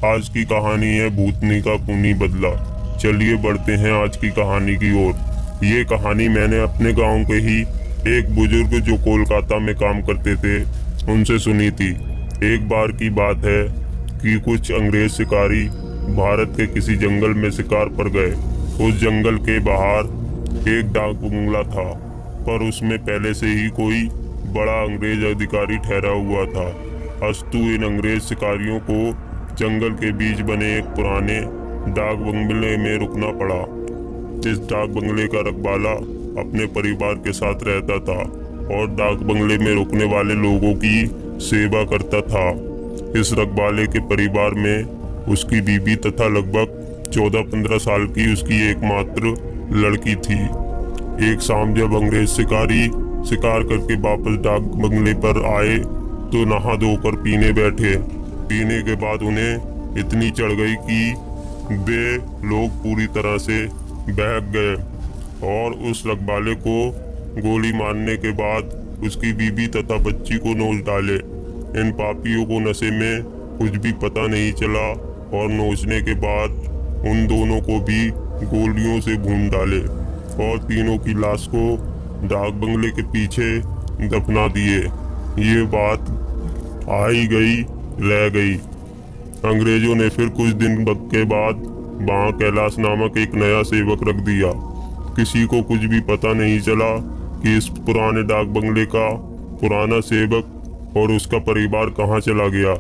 आज की कहानी है भूतनी का खूनी बदला। चलिए बढ़ते हैं आज की कहानी की ओर। ये कहानी मैंने अपने गांव के ही एक बुजुर्ग जो कोलकाता में काम करते थे उनसे सुनी थी। एक बार की बात है कि कुछ अंग्रेज शिकारी भारत के किसी जंगल में शिकार पर गए। उस जंगल के बाहर एक डाक बंगला था, पर उसमें पहले से ही कोई बड़ा अंग्रेज अधिकारी ठहरा हुआ था। अस्तु इन अंग्रेज शिकारियों को जंगल के बीच बने एक पुराने डाक बंगले में रुकना पड़ा। इस डाक बंगले का रखवाला अपने परिवार के साथ रहता था और डाक बंगले में रुकने वाले लोगों की सेवा करता था। इस रखवाले के परिवार में उसकी बीवी तथा लगभग 14-15 साल की उसकी एकमात्र लड़की थी। एक शाम जब अंग्रेज शिकारी शिकार करके वापस डाक बंगले पर आए तो नहा धोकर पीने बैठे। पीने के बाद उन्हें इतनी चढ़ गई कि वे लोग पूरी तरह से बहक गए और उस रखवाले को गोली मारने के बाद उसकी बीवी तथा बच्ची को नोच डाले। इन पापियों को नशे में कुछ भी पता नहीं चला और नोचने के बाद उन दोनों को भी गोलियों से भून डाले और तीनों की लाश को डाक बंगले के पीछे दफना दिए। ये बात आई गई रह गई। अंग्रेजों ने फिर कुछ दिन के बाद वहाँ कैलाश नामक एक नया सेवक रख दिया। किसी को कुछ भी पता नहीं चला कि इस पुराने डाक बंगले का पुराना सेवक और उसका परिवार कहाँ चला गया।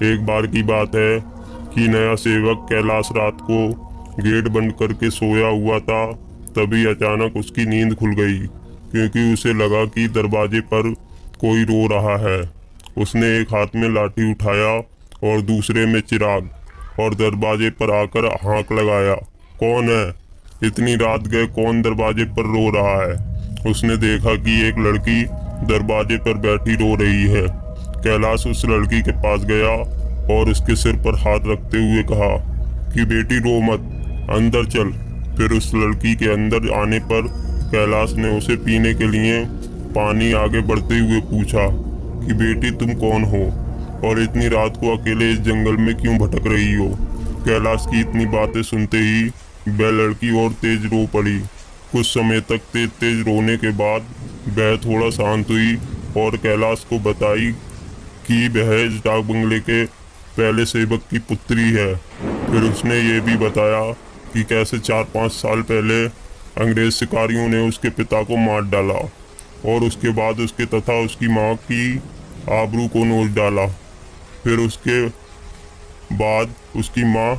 एक बार की बात है कि नया सेवक कैलाश रात को गेट बंद करके सोया हुआ था। तभी अचानक उसकी नींद खुल गई क्योंकि उसे लगा कि दरवाजे पर कोई रो रहा है। उसने एक हाथ में लाठी उठाया और दूसरे में चिराग और दरवाजे पर आकर हाँक लगाया, कौन है? इतनी रात गए कौन दरवाजे पर रो रहा है? उसने देखा कि एक लड़की दरवाजे पर बैठी रो रही है। कैलाश उस लड़की के पास गया और उसके सिर पर हाथ रखते हुए कहा कि बेटी रो मत, अंदर चल। फिर उस लड़की के अंदर आने पर कैलाश ने उसे पीने के लिए पानी आगे बढ़ते हुए पूछा कि बेटी तुम कौन हो और इतनी रात को अकेले इस जंगल में क्यों भटक रही हो? कैलाश की इतनी बातें सुनते ही वह लड़की और तेज रो पड़ी। कुछ समय तक तेज तेज रोने के बाद वह थोड़ा शांत हुई और कैलाश को बताई कि वह इस डाक बंगले के पहले सेवक की पुत्री है। फिर उसने ये भी बताया कि कैसे 4-5 साल पहले अंग्रेज शिकारियों ने उसके पिता को मार डाला और उसके बाद उसके तथा उसकी माँ की आबरू को नोच डाला। फिर उसके बाद उसकी माँ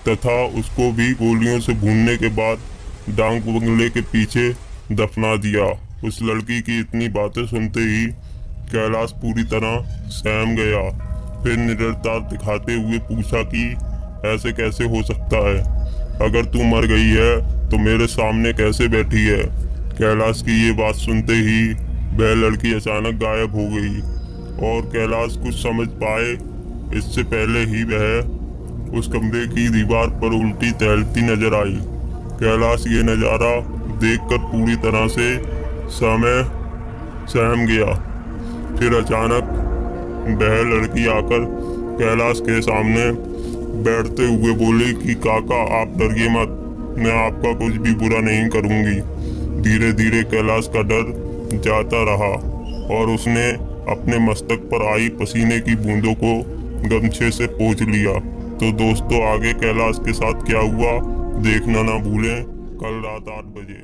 तथा उसको भी गोलियों से भूनने के बाद डाक बंगले के पीछे दफना दिया। उस लड़की की इतनी बातें सुनते ही कैलाश पूरी तरह सहम गया। फिर निडरता दिखाते हुए पूछा कि ऐसे कैसे हो सकता है? अगर तू मर गई है तो मेरे सामने कैसे बैठी है? कैलाश की ये बात सुनते ही वह लड़की अचानक गायब हो गई और कैलाश कुछ समझ पाए इससे पहले ही वह उस कमरे की दीवार पर उल्टी टहलती नजर आई। कैलाश ये नज़ारा देखकर पूरी तरह से सहम गया। फिर अचानक वह लड़की आकर कैलाश के सामने बैठते हुए बोली कि काका आप डरिए मत, मैं आपका कुछ भी बुरा नहीं करूंगी। धीरे धीरे कैलाश का डर जाता रहा और उसने अपने मस्तक पर आई पसीने की बूंदों को गमछे से पोंछ लिया। तो दोस्तों आगे कैलाश के साथ क्या हुआ देखना ना भूलें कल रात 8 बजे।